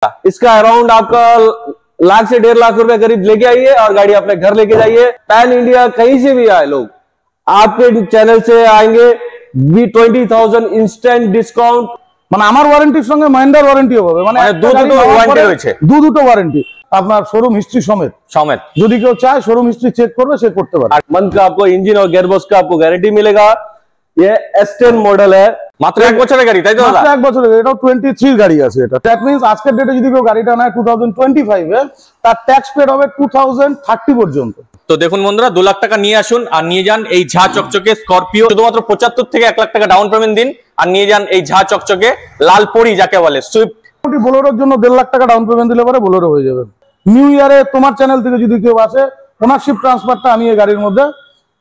इसका अराउंड आपका लाख से 1.5 लाख रुपए करीब लेके आइए और गाड़ी अपने घर लेके जाइए। पैन इंडिया कहीं से भी आए लोग आपके चैनल से आएंगे, 20,000 इंस्टेंट डिस्काउंट। মানে আমার ওয়ারেন্টির সঙ্গে মাইন্ডার ওয়ারেন্টিও হবে, মানে দুটো ওয়ারেন্টি আপনার শোরুম হিস্ট্রি সমেত যদি কেউ চায় শোরুম হিস্ট্রি চেক করবে, সে করতে পারে। मंथ का आपको इंजन और गियरबॉक्स का आपको गारंटी मिलेगा। ये S10 মডেল है, মাত্র 1 বছরের গাড়ি, তাই তো দাদা? মাত্র 1 বছরের, এটাও 23 গাড়ি আছে এটা। দ্যাট মিন্স আজকের ডেটে যদি কেউ গাড়িটা নেয় 2025 এ, তার ট্যাক্স পেড হবে 2030 পর্যন্ত। তো দেখুন বন্ধুরা, 2 লাখ টাকা নিয়ে আসুন আর নিয়ে যান এই ঝা চকচকে স্করপিও। শুধুমাত্র 75 থেকে 1 লাখ টাকা ডাউন পেমেন্ট দিন আর নিয়ে যান এই ঝা চকচকে লাল পরি যাকে বলে সুইফট। বোলেরোর জন্য 1.5 লাখ টাকা ডাউন পেমেন্ট দিলে পরে বোলেরো হয়ে যাবে। নিউ ইয়ারে তোমার চ্যানেল থেকে যদি কেউ আসে, ওনারশিপ ট্রান্সফারটা আমি এই গাড়ির মধ্যে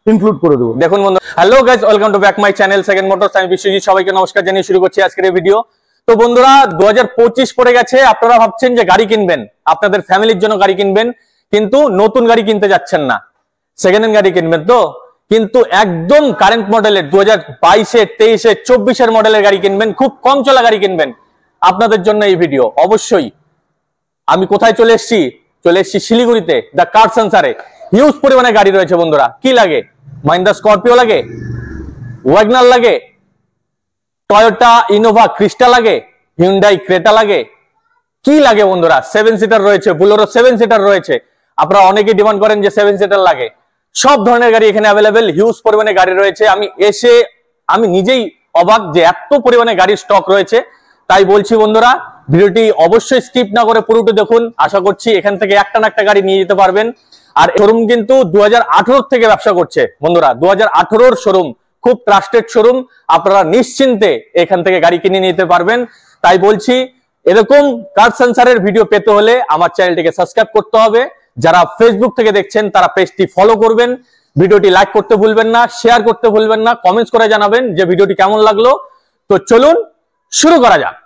ইনক্লুড করে দেবো। দেখুন বন্ধু, hello guys, welcome to back my channel second motors. আমি বিশ্বজিৎ, সবাইকে নমস্কার জানিয়ে শুরু করছি আজকের এই ভিডিও। তো বন্ধুরা, 2025 পড়ে গেছে, আপনারা ভাবছেন যে গাড়ি কিনবেন, আপনাদের ফ্যামিলির জন্য গাড়ি কিনবেন, কিন্তু নতুন গাড়ি কিনতে যাচ্ছেন না, সেকেন্ড হ্যান্ড গাড়ি কিনবেন। তো কিন্তু একদম কারেন্ট মডেলের 2022-এ 23-এ 24-এর মডেলের গাড়ি কিনবেন, খুব কম চলা গাড়ি কিনবেন, আপনাদের জন্য এই ভিডিও। অবশ্যই আমি কোথায় চলে এসেছি শিলিগুড়িতে, দ্য কার সেন্সারে। হিউজ পরিমাণে গাড়ি রয়েছে বন্ধুরা। কি লাগে? মাহিন্দ্রা স্করপিও লাগে, ওয়াগনার লাগে, টয়োটা ইনোভা ক্রিস্টা লাগে, হিউন্ডাই ক্রেটা লাগে, কি লাগে বন্ধুরা? 7 সিটার রয়েছে, বুলেরো 7 সিটার রয়েছে। আপনারা অনেকেই ডিমান্ড করেন যে 7 সিটার লাগে। সব ধরনের গাড়ি এখানে অ্যাভেলেবেল, হিউজ পরিমাণে গাড়ি রয়েছে। আমি নিজেই অবাক যে এত পরিমাণে গাড়ির স্টক রয়েছে। তাই বলছি বন্ধুরা, ভিডিওটি অবশ্যই স্কিপ না করে পুরোটা দেখুন। আশা করছি এখান থেকে একটা না একটা গাড়ি নিয়ে যেতে পারবেন। আর শোরুম কিন্তু 2018 থেকে ব্যবসা করছে বন্ধুরা, 2018-র শোরুম, খুব ট্রাস্টেড শোরুম। আপনারা নিশ্চিন্তে এখান থেকে গাড়ি কিনে নিতে পারবেন। তাই বলছি, এরকম কার সেন্সারের ভিডিও পেতে হলে আমার চ্যানেলটিকে সাবস্ক্রাইব করতে হবে। যারা ফেসবুক থেকে দেখছেন তারা পেজটি ফলো করবেন, ভিডিওটি লাইক করতে ভুলবেন না, শেয়ার করতে ভুলবেন না, কমেন্টস করে জানাবেন যে ভিডিওটি কেমন লাগলো। তো চলুন শুরু করা যাক।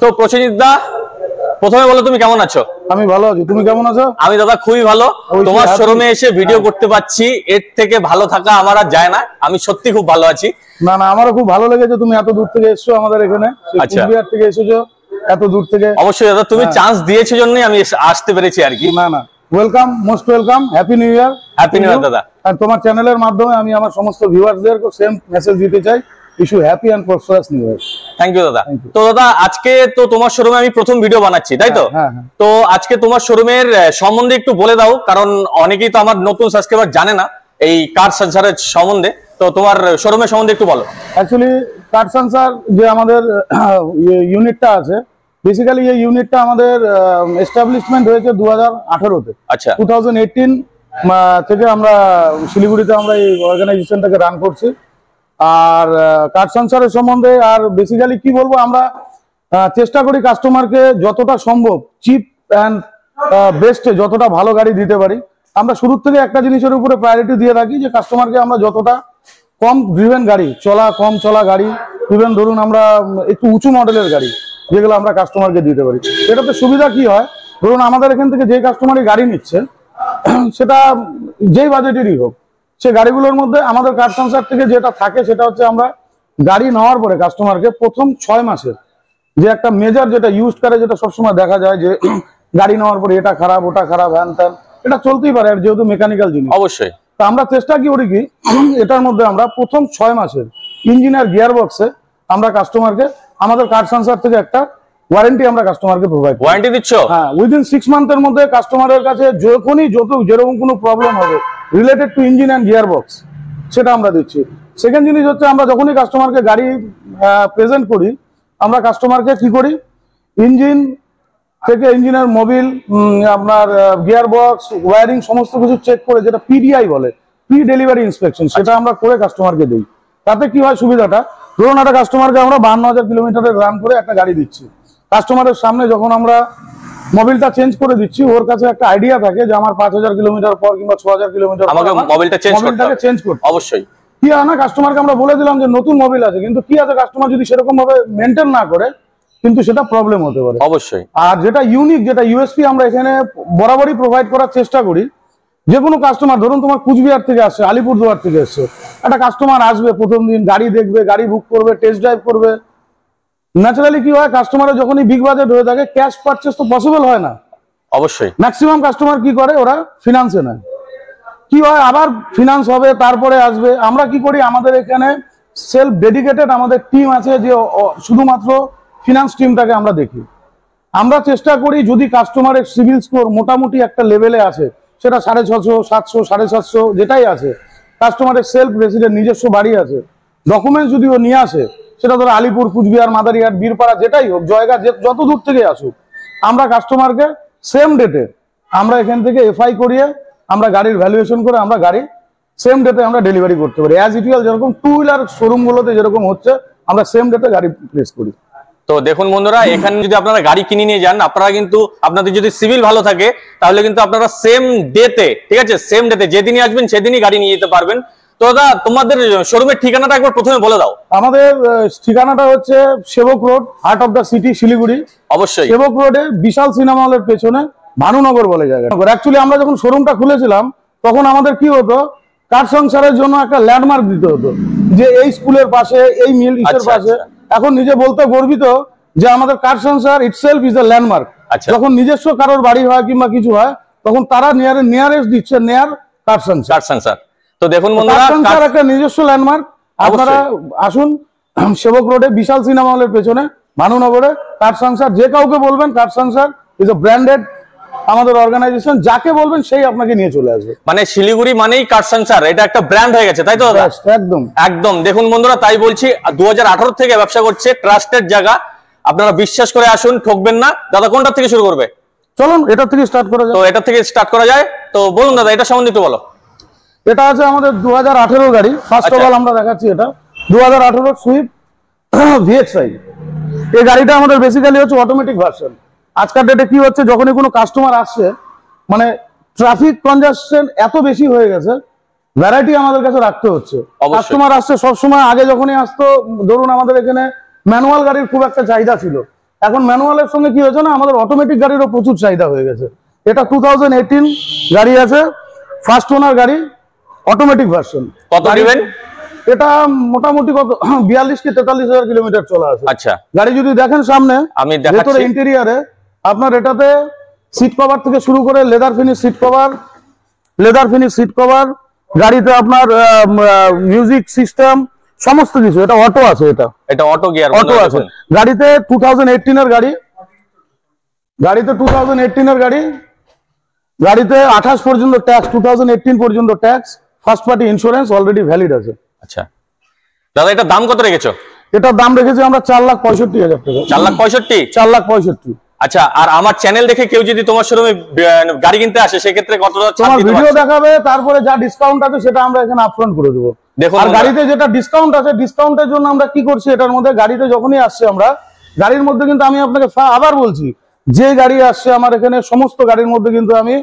তো প্রসেনজিৎ দা, প্রথমে বলো তুমি কেমন আছো? আমি ভালো আছি, তুমি কেমন আছো? আমি দাদা খুবই ভালো। তোমার শোরুমে এসে ভিডিও করতে পাচ্ছি, এর থেকে ভালো থাকা আমার আর যায় না। আমি সত্যি খুব ভালো আছি। না না, আমারও খুব ভালো লেগেছে, তুমি এত দূর থেকে এসছো আমাদের এখানে, কুচবিহার থেকে এসেছো এত দূর থেকে। অবশ্যই দাদা, তুমি চান্স দিয়েছো জন্যই আমি আসতে পেরেছি আর কি। না না, welcome, most welcome, happy new year. Happy new year দাদা। আর তোমার চ্যানেলের মাধ্যমে আমি আমার সমস্ত ভিউয়ারদের সেম মেসেজ দিতে চাই, wish you happy and prosperous new year. Thank you দাদা। তো দাদা, আজকে তো তোমার শোরুমে আমি প্রথম ভিডিও বানাচ্ছি, তাই তো? তো আজকে তোমার শোরুমের সম্বন্ধে একটু বলে দাও, কারণ অনেকেই তো আমার নতুন সাবস্ক্রাইবার জানে না এই কার সেন্সারের সম্বন্ধে। তো তোমার শোরুমের সম্বন্ধে একটু বলো। অ্যাকচুয়ালি কার সেন্সার যে আমাদের ইউনিটটা আছে, বেসিক্যালি এই ইউনিটটা আমাদের এস্টাবলিশমেন্ট হয়েছে 2018-তে। আচ্ছা, 2018 থেকে আমরা শিলিগুড়িতে আমরা এই অর্গানাইজেশনটাকে রান করছি। আর কার সেন্সারের সম্বন্ধে আর বেসিক্যালি কি বলবো, আমরা চেষ্টা করি কাস্টমারকে যতটা সম্ভব চিপ অ্যান্ড বেস্টে যতটা ভালো গাড়ি দিতে পারি। আমরা শুরুর থেকে একটা জিনিসের উপরে প্রায়োরিটি দিয়ে রাখি যে কাস্টমারকে আমরা যতটা কম ড্রিভেন গাড়ি, কম চলা গাড়ি, ইভেন ধরুন আমরা একটু উঁচু মডেলের গাড়ি যেগুলো আমরা কাস্টমারকে দিতে পারি। এটাতে সুবিধা কি হয়, ধরুন আমাদের এখান থেকে যে কাস্টমারই গাড়ি নিচ্ছে, সেটা যেই বাজেটেরই হোক, সে গাড়িগুলোর মধ্যে আমাদের কার সেন্সার থেকে যেটা থাকে সেটা হচ্ছে আমরা গাড়ি নেওয়ার পরে কাস্টমারকে প্রথম 6 মাসের যে একটা মেজার, যেটা ইউজ করে, যেটা সবসময় দেখা যায় যে গাড়ি নেওয়ার পরে এটা খারাপ ওটা খারাপ হ্যান ত্যান, এটা চলতেই পারে, আর যেহেতু মেকানিক্যাল জিনিস অবশ্যই। তা আমরা চেষ্টা কি করি কি, এটার মধ্যে আমরা প্রথম 6 মাসের ইঞ্জিন আর গিয়ার বক্সে আমরা কাস্টমারকে আমাদের কার সেন্সার থেকে একটা ওয়ারেন্টি আমরা কাস্টমারকে প্রোভাইড করি। ওয়ারেন্টি দিচ্ছ? হ্যাঁ, উইদিন 6 মান্থের মধ্যে কাস্টমারের কাছে যখনই যেরকম কোনো প্রবলেম হবে related to engine and gear box, সেটা আমরা দিচ্ছি। সেকেন্ড জিনিস হচ্ছে, আমরা যখনই কাস্টমারকে গাড়ি প্রেজেন্ট করি, আমরা কাস্টমারকে কি করি, ইঞ্জিন থেকে ইঞ্জিনের মোবিল, আপনার গিয়ার বক্স, ওয়্যারিং সমস্ত কিছু চেক করে, যেটা পিডিআই বলে, প্রি ডেলিভারি ইন্সপেকশন, সেটা আমরা করে কাস্টমারকে দিই। তাতে কি হয় সুবিধাটা, ধরুন একটা কাস্টমারকে আমরা 52,000 কিলোমিটারের রান করে একটা গাড়ি দিচ্ছি, কাস্টমারের সামনে যখন আমরা মোবিলটা চেঞ্জ করে দিচ্ছি, ওর কাছে একটা আইডিয়া থাকে যে আমার 5,000 কিলোমিটার পর কিংবা 6,000 কিলোমিটার আমাকে মোবিলটাকে চেঞ্জ করতে অবশ্যই। কি হয় না, কাস্টমারকে আমরা বলে দিলাম যে নতুন মোবিল আছে, কিন্তু কি আছে, কাস্টমার যদি সেরকম ভাবে মেনটেন না করে, কিন্তু সেটা প্রবলেম হতে পারে অবশ্যই। আর যেটা ইউনিক, যেটা ইউএসপি আমরা এখানে বরাবরই প্রোভাইড করার চেষ্টা করি, যে কোনো কাস্টমার, ধরুন তোমার কুচবিহার থেকে আসছে, আলিপুরদুয়ার থেকে আসছে, একটা কাস্টমার আসবে, প্রথম দিন গাড়ি দেখবে, গাড়ি বুক করবে, টেস্ট ড্রাইভ করবে। ন্যাচারালি কি হয়, কাস্টমারের যখনই বিগ বাজেট হয়ে থাকে, ক্যাশ পারচেজ তো পসিবল হয় না, অবশ্যই। ম্যাক্সিমাম কাস্টমার কি করে, ওরা ফিনান্সে নেয়। কি হয়, আবার ফিনান্স হবে, তারপরে আসবে। আমরা কি করি, আমাদের এখানে সেলফ ডেডিকেটেড আমাদের টিম আছে, যে শুধুমাত্র ফিনান্স টিমটাকে আমরা দেখি। আমরা চেষ্টা করি, যদি কাস্টমারের সিভিল স্কোর মোটামুটি একটা লেভেলে আছে, সেটা 650, 700, 750 যেটাই আছে, কাস্টমারের সেলফ রেসিডেন্ট নিজস্ব বাড়ি আছে, ডকুমেন্টস যদি ও নিয়ে আসে, সেটা ধরো আলিপুর, কুচবিহার, মাদারিহাট, বীরপাড়া, যেটাই হোক, জয়গা, যত দূর থেকে আসুক, আমরা কাস্টমারকে সেম ডেটে আমরা এখান থেকে এফআই করিয়ে আমরা গাড়ির ভ্যালুয়েশন করে আমরা গাড়ি সেম ডেটে আমরা ডেলিভারি করতে পারি। অ্যাজ ইউজুয়াল যেরকম টু হুইলার শোরুমগুলোতে যেরকম হচ্ছে, আমরা সেম ডেটে গাড়ি প্লেস করি। তো দেখুন বন্ধুরা, এখানে যদি আপনারা গাড়ি কিনে নিয়ে যান, আপনারা কিন্তু আপনাদের যদি সিভিল ভালো থাকে, তাহলে কিন্তু আপনারা সেম ডেতে, ঠিক আছে, সেম ডেতে যেদিনই আসবেন সেদিনই গাড়ি নিয়ে যেতে পারবেন। তো দাদা, তোমাদের শোরুমের ঠিকানাটা একবার প্রথমে বলে দাও। আমাদের ঠিকানাটা হচ্ছে সেবক road, heart of the city, Siliguri. অবশ্যই। সেবক রোডে বিশাল সিনেমা হলের পেছনে ভানুনগর বলে জায়গা। অ্যাকচুয়ালি আমরা যখন শোরুমটা খুলেছিলাম, তখন আমাদের কি হতো, কার সংসারের জন্য একটা ল্যান্ডমার্ক দিতে হতো, যে এই স্কুলের পাশে, এই মিল ইসের পাশে। এখন নিজে বলতে গর্বিত যে আমাদের কার সংসার ইটসেলফ ইজ এ ল্যান্ডমার্ক। যখন নিজস্ব কারোর বাড়ি হয় কিংবা কিছু হয়, তখন তারা নিয়ারেস্ট দিচ্ছে নেয়ার কার সংসার। তো দেখুন বন্ধুরা, কার সংসার একটা নিজস্ব ল্যান্ডমার্ক। আপনারা আসুন সেবক রোডে বিশাল সিনেমা হলের পেছনে ভানুনগরে কার সংসার। যে কাউকে বলবেন কার সংসার ইজ এ ব্র্যান্ডেড আমাদের অর্গানাইজেশন, যাকে বলবেন সেই আপনাকে নিয়ে চলে আসবে। মানে শিলিগুড়ি মানেই কার সংসার, এটা একটা ব্র্যান্ড হয়ে গেছে, তাই তো দাদা? একদম একদম। দেখুন বন্ধুরা, তাই বলছি, 2018 থেকে ব্যবসা করছে, ট্রাস্টেড জায়গা, আপনারা বিশ্বাস করে আসুন, ঠকবেন না। দাদা, কোনটা থেকে শুরু করবে? চলুন এটা থেকে স্টার্ট করা যায়। তো এটা থেকে স্টার্ট করা যায়। তো বলুন দাদা, এটা সম্বন্ধে একটু বলো। এটা আছে আমাদের 2018 গাড়ি। ফার্স্ট অফ অল আমরা দেখাচ্ছি, এটা 2018 সুইফট ভিএক্সআই। এই গাড়িটা আমাদের বেসিক্যালি হচ্ছে অটোমেটিক ভার্সন। আজকের ডেটে কি হচ্ছে, যখনই কোনো কাস্টমার আসছে, মানে ট্রাফিক কনজাস্টন এত বেশি হয়ে গেছে, ভ্যারাইটি আমাদের কাছে রাখতে হচ্ছে। কাস্টমার আসছে সবসময়, আগে যখনই আসতো, ধরুন আমাদের এখানে ম্যানুয়াল গাড়ির খুব একটা চাহিদা ছিল, এখন ম্যানুয়ালের সঙ্গে কি হয়েছে না, আমাদের অটোমেটিক গাড়িরও প্রচুর চাহিদা হয়ে গেছে। এটা 2018 গাড়ি আছে, ফার্স্ট ওনার গাড়ি, অটোমেটিক ভার্সন। কত দিবেন? এটা মোটামুটি কত 42 কি 43,000 কিলোমিটার চলা আছে। আচ্ছা, গাড়ি যদি দেখেন সামনে, আমি ভেতরে ইন্টেরিয়ারে আপনার এটাতে সিট কভার থেকে শুরু করে লেদার ফিনিশ সিট কভার, গাড়িতে আপনার মিউজিক সিস্টেম সমস্ত কিছু, এটা অটো আছে। এটা অটো গিয়ার, অটো আছে গাড়িতে। 2018 এর গাড়ি, গাড়িতে 28 পর্যন্ত ট্যাক্স, 2018 পর্যন্ত tax, first party insurance already valid আছে। আচ্ছা দাদা, এটা দাম কত রেখেছো? এটার দাম রেখেছি আমরা 4,65,000 টাকা। 4,65,000? 4,65,000। আচ্ছা, আর আমার চ্যানেল দেখে কেউ যদি তোমার শোরুমে গাড়ি কিনতে আসে, সেক্ষেত্রে কতটা ছাড় দিতে পারছো? ভিডিও দেখাবে, তারপরে যা ডিসকাউন্ট আছে সেটা আমরা এখানে আপফ্রন্ট করে দেবো। দেখুন, আর গাড়িতে যেটা ডিসকাউন্ট আছে, ডিসকাউন্টের জন্য আমরা কি করছি, এটার মধ্যে গাড়িতে যখনই আসছে, আমরা গাড়ির মধ্যে কিন্তু আমি আপনাকে আবার বলছি, যে গাড়ি আসছে আমার এখানে, সমস্ত গাড়ির মধ্যে কিন্তু আমি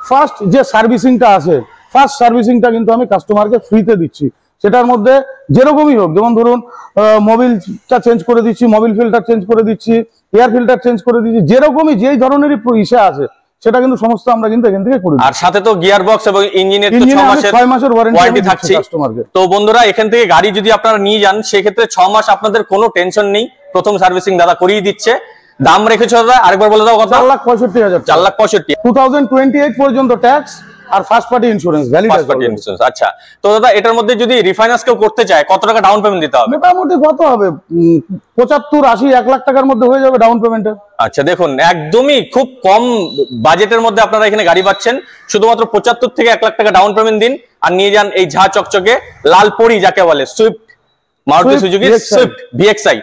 ফার্স্ট যে সার্ভিসিংটা আছে, ফার্স্ট সার্ভিসিংটা কিন্তু আমি কাস্টমারকে ফ্রিতে দিচ্ছি। সেটার মধ্যে যেরকমই হোক, যেমন ধরুন মোবিলটা চেঞ্জ করে দিচ্ছি, মোবিল ফিল্টার চেঞ্জ করে দিচ্ছি, এয়ার ফিল্টার চেঞ্জ করে দিচ্ছি, যেরকমই যেই ধরনেরই ইসে আছে, সেটা কিন্তু সমস্ত আমরা কিন্তু এখান থেকে করে দিই। আর সাথে তো গিয়ার বক্স এবং ইঞ্জিনের তো 6 মাসের ওয়ারেন্টি থাকছে কাস্টমারকে। তো বন্ধুরা, এখান থেকে গাড়ি যদি আপনারা নিয়ে যান, সেক্ষেত্রে 6 মাস আপনাদের কোনো টেনশন নেই, প্রথম সার্ভিসিং দাদা করিয়ে দিচ্ছে। দাম রেখেছো দাদা, আরেকবার বলে দাও কত? 4,65,000। 4,65,000। 2028 পর্যন্ত ট্যাক্স আর ফার্স্ট পার্টি ইন্স্যুরেন্স ভ্যালিড আছে। আচ্ছা, তো দাদা, এটার মধ্যে যদি রিফাইন্যান্স কেউ করতে চায়, কত টাকা ডাউন পেমেন্ট দিতে হবে? মোটামুটি কত হবে, 75, 80, 1 লাখ টাকার মধ্যে হয়ে যাবে ডাউন পেমেন্টে। আচ্ছা, দেখুন, একদমই খুব কম বাজেটের মধ্যে আপনারা এখানে গাড়ি পাচ্ছেন। শুধুমাত্র 75 থেকে 1 লাখ টাকা ডাউন পেমেন্ট দিন, আর নিয়ে যান এই ঝা চকচকে লাল পরি যাকে বলে Swift Maruti Suzuki Swift VXI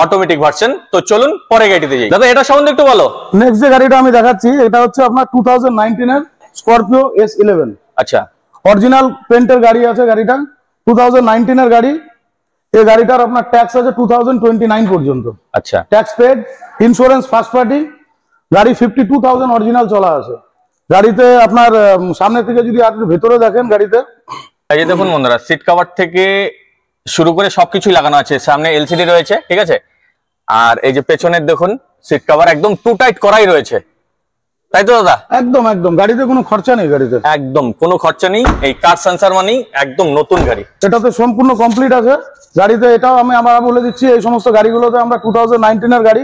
automatic version. তো চলুন পরে গাড়িতে যাই। দাদা এটা সম্বন্ধে একটু বলো। নেক্সট যে গাড়িটা আমি দেখাচ্ছি এটা হচ্ছে আপনার 2019 এর স্করপিও S11। আচ্ছা, অরিজিনাল পেন্টের গাড়ি আছে গাড়িটা, 2019 এর গাড়ি। এই গাড়িটার আপনার ট্যাক্স আছে 2029 পর্যন্ত। আচ্ছা, tax paid, insurance first party, গাড়ি 52,000 অরিজিনাল চলা আছে গাড়িতে। আপনার সামনে থেকে যদি আপনি ভেতরে দেখেন গাড়িতে, এই যে দেখুন বন্ধুরা, সিট কভার থেকে শুরু করে সবকিছুই লাগানো আছে। সামনে এলসিডি রয়েছে, ঠিক আছে। আর এই যে পেছনের দেখুন সিট কভার একদম টু টাইট করাই রয়েছে, তাই তো দাদা? একদম একদম, গাড়িতে কোনো খরচা নেই, গাড়িতে একদম কোনো খরচা নেই। এই কার সেন্সর মানেই একদম নতুন গাড়ি। এটাতে সম্পূর্ণ কমপ্লিট আছে গাড়িতে। এটাও আমি আবার বলে দিচ্ছি, এই সমস্ত গাড়িগুলোতে আমরা 2019 এর গাড়ি,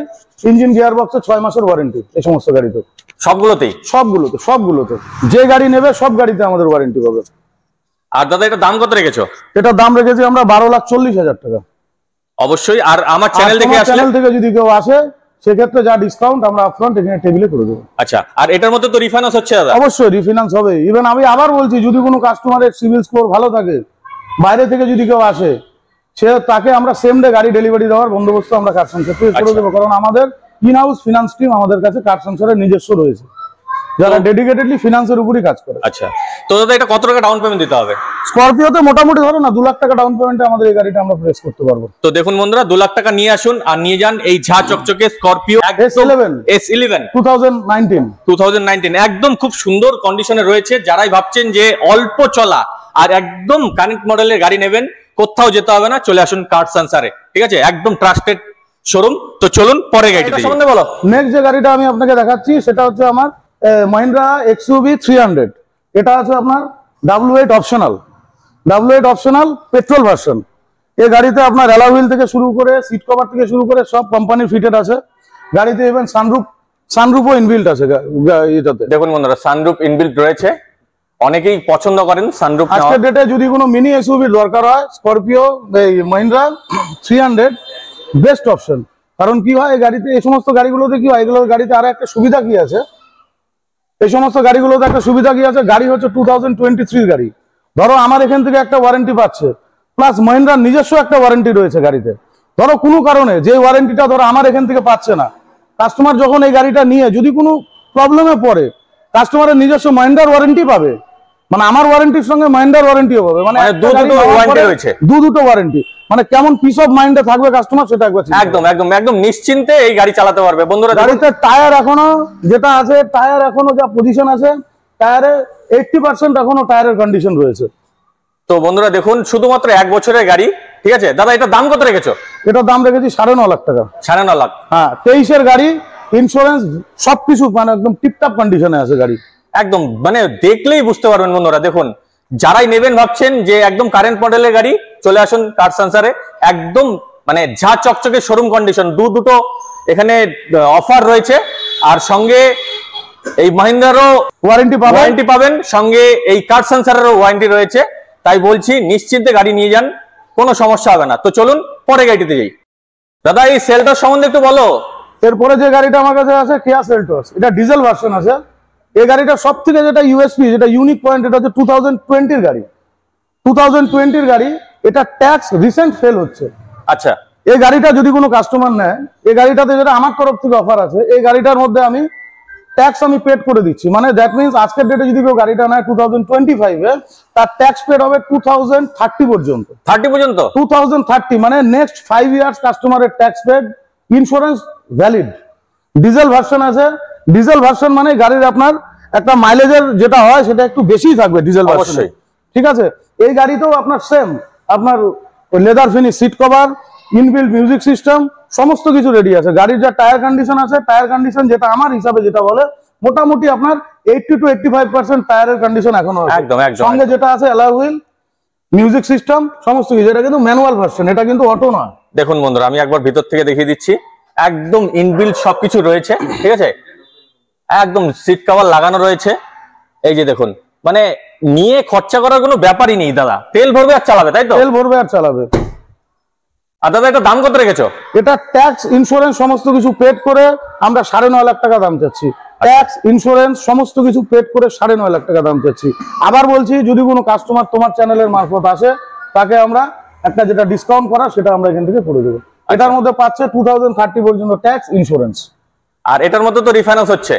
ইঞ্জিন গিয়ার বক্সে 6 মাসের ওয়ারেন্টি এই সমস্ত গাড়িতে। সবগুলোতে যে গাড়ি নেবে সব গাড়িতে আমাদের ওয়ারেন্টি পাবে। আর দাদা এটা দাম কত রেখেছো? এটা দাম রেখেছি আমরা 12,40,000 টাকা। অবশ্যই। আর আমার চ্যানেল থেকে যদি কেউ আসে সেক্ষেত্রে যা ডিসকাউন্ট আমরা আপফ্রন্ট এখানে টেবিলে করে দেবো। আচ্ছা, আর এটার মধ্যে তো রিফাইন্যান্স হচ্ছে দাদা? অবশ্যই রিফাইন্যান্স হবে। ইভেন আমি আবার বলছি, যদি কোনো কাস্টমারের সিভিল স্কোর ভালো থাকে, বাইরে থেকে যদি কেউ আসে, সে তাকে আমরা সেম ডে গাড়ি ডেলিভারি দেওয়ার বন্দোবস্ত আমরা কার সেন্সর থেকে করে দেবো। কারণ আমাদের ইন হাউস ফিনান্স টিম আমাদের কাছে কার সেন্সরের নিজস্ব রয়েছে, যারা ডেডিকেটেডলি ফিনান্সের উপরই কাজ করে। আচ্ছা, তো দাদা এটা কত টাকা ডাউন পেমেন্ট দিতে হবে? স্করপিওতে মোটামুটি ধরো না 2 লাখ টাকা ডাউন পেমেন্টে আমাদের এই গাড়িটা আমরা প্রেস করতে পারবো। তো দেখুন বন্ধুরা, 2 লাখ টাকা নিয়ে আসুন আর নিয়ে যান এই ঝা চকচকে স্করপিও S11 2019 একদম খুব সুন্দর কন্ডিশনে রয়েছে। যারাই ভাবছেন যে অল্প চলা আর একদম কারেন্ট মডেলের গাড়ি নেবেন, কোথাও যেতে হবে না, চলে আসুন কার সেন্সরে, ঠিক আছে? একদম ট্রাস্টেড শোরুম। তো চলুন পরে গাড়িটা সম্বন্ধে বলো। নেক্সট যে গাড়িটা আমি আপনাকে দেখাচ্ছি সেটা হচ্ছে আমার মহিন্দ্রা XUV 300। এটা আছে আপনার W8 অপশনাল পেট্রোল ভার্সন। এই গাড়িতে আপনার অ্যালয় হুইল থেকে শুরু করে সিট কভার থেকে শুরু করে সব কোম্পানির ফিটেড আছে গাড়িতে। ইভেন সানরুফও ইনবিল্ট আছে এটাতে। দেখুন বন্ধুরা, সানরুফ ইনবিল্ট রয়েছে, অনেকেই পছন্দ করেন সানরুফ। আজকের ডেটে যদি কোনো মিনি এসইউভি দরকার হয়, স্করপিও এই মহিন্দ্রা 300 বেস্ট অপশন। কারণ কি হয়, এই গাড়িতে, এই সমস্ত গাড়িগুলোতে কি হয়, এগুলোর গাড়িতে আরো একটা সুবিধা কি আছে, এই সমস্ত গাড়িগুলোতে একটা সুবিধা কি আছে, গাড়ি হচ্ছে 2023 গাড়ি। ধরো আমার এখান থেকে একটা ওয়ারেন্টি পাচ্ছে, প্লাস মহিন্দ্রার নিজস্ব একটা ওয়ারেন্টি রয়েছে গাড়িতে। ধরো কোনো কারণে যে ওয়ারেন্টিটা ধরো আমার এখান থেকে পাচ্ছে না, কাস্টমার যখন এই গাড়িটা নিয়ে যদি কোনো প্রবলেমে পড়ে, কাস্টমারের নিজস্ব মহিন্দ্রার ওয়ারেন্টি পাবে, মানে আমার ওয়ারেন্টির সঙ্গে মহিন্দ্রার ওয়ারেন্টিও পাবে। মানে দুটো ওয়ারেন্টি, মানে কেমন পিস অফ মাইন্ডে থাকবে কাস্টমার, সেটা একবার একদম নিশ্চিন্তে এই গাড়ি চালাতে পারবে বন্ধুরা। গাড়িতে টায়ার এখনো যেটা আছে, টায়ার এখনো যা পজিশন আছে, টায়ারে 80% এখনো টায়ারের কন্ডিশন রয়েছে। তো বন্ধুরা দেখুন, শুধুমাত্র 1 বছরের গাড়ি, ঠিক আছে? দাদা এটা দাম কত রেখেছো? এটার দাম রেখেছি 9.5 লাখ টাকা। 9.5 লাখ? হ্যাঁ, 23 এর গাড়ি, ইন্স্যুরেন্স সবকিছু মানে একদম টিপটপ কন্ডিশনে আছে গাড়ি। একদম মানে দেখলেই বুঝতে পারবেন বন্ধুরা। দেখুন, যারাই নেবেন ভাবছেন যে একদম কারেন্ট মডেলের গাড়ি, চলে আসুন কার সেন্সরে। একদম মানে ঝা চকচকে শোরুম কন্ডিশন, দুটো এখানে অফার রয়েছে। আর সঙ্গে এই মহিন্দ্রারও ওয়ারেন্টি পাবেন, সঙ্গে এই কার সেন্সরেরও ওয়ারেন্টি রয়েছে। তাই বলছি নিশ্চিন্তে গাড়ি নিয়ে যান, কোনো সমস্যা হবে না। তো চলুন পরে গাড়িতে যাই। দাদা এই সেলটস সম্বন্ধে একটু বলো। এরপরে যে গাড়িটা আমার কাছে আছে কিয়া সেলটস, এটা ডিজেল ভার্সন আছে। এই গাড়িটা সব থেকে যেটা ইউএসপি, যেটা ইউনিক পয়েন্ট, এটা হচ্ছে 2020 গাড়ি। 2020 গাড়ি, এটা ট্যাক্স রিসেন্ট ফেল হচ্ছে। আচ্ছা, এই গাড়িটা যদি কোনো কাস্টমার নেয়, এই গাড়িটাতে যেটা আমার তরফ থেকে অফার আছে, এই গাড়িটার মধ্যে আমি ট্যাক্স আমি পেড করে দিচ্ছি। মানে দ্যাট মিনস আজকের ডেটে যদি কেউ গাড়িটা নেয় 2025 এ, তার ট্যাক্স পেড হবে 2030 পর্যন্ত। 2030 মানে নেক্সট 5 ইয়ার্স কাস্টমারের tax paid, insurance valid. Diesel version আছে। ডিজেল ভার্সন মানে গাড়ির আপনার একটা মাইলেজের যেটা হয় সেটা একটু বেশি থাকবে ডিজেল ভার্সনে, ঠিক আছে? এই গাড়িতেও আপনার সেম, আপনার leather finish seat cover, inbuilt music system, সমস্ত কিছু রেডি আছে। গাড়ির যা টায়ার কন্ডিশন আছে, টায়ার কন্ডিশন যেটা আমার হিসাবে যেটা বলে, মোটামুটি আপনার 80 to 85% টায়ারের কন্ডিশন এখনো আছে। সঙ্গে যেটা আছে অ্যালয় হুইল, মিউজিক সিস্টেম, সমস্ত কিছু। এটা কিন্তু ম্যানুয়াল ভার্সন, এটা কিন্তু অটো নয়। দেখুন বন্ধুরা, আমি একবার ভিতর থেকে দেখিয়ে দিচ্ছি। একদম ইনবিল্ট সবকিছু রয়েছে, ঠিক আছে? একদম সিট কভার লাগানো রয়েছে। এই যে দেখুন, মানে নিয়ে খরচা করার কোনো ব্যাপারই নেই দাদা। তেল ভরবে আর চালাবে, তাই তো? তেল ভরবে আর চালাবে। আর দাদা এটা দাম কত রেখেছো? এটা ট্যাক্স ইন্স্যুরেন্স সমস্ত কিছু পেড করে আমরা 9.5 লাখ টাকা দাম চাচ্ছি। ট্যাক্স ইন্স্যুরেন্স সমস্ত কিছু পেড করে 9.5 লাখ টাকা দাম চাচ্ছি। আবার বলছি, যদি কোনো কাস্টমার তোমার চ্যানেলের মারফত আসে, তাকে আমরা একটা যেটা ডিসকাউন্ট করা সেটা আমরা এখান থেকে করে দেবো। এটার মধ্যে পাচ্ছে 2030 পর্যন্ত ট্যাক্স, ইন্স্যুরেন্স। আর এটার মধ্যে তো রিফাইন্যান্স হচ্ছে,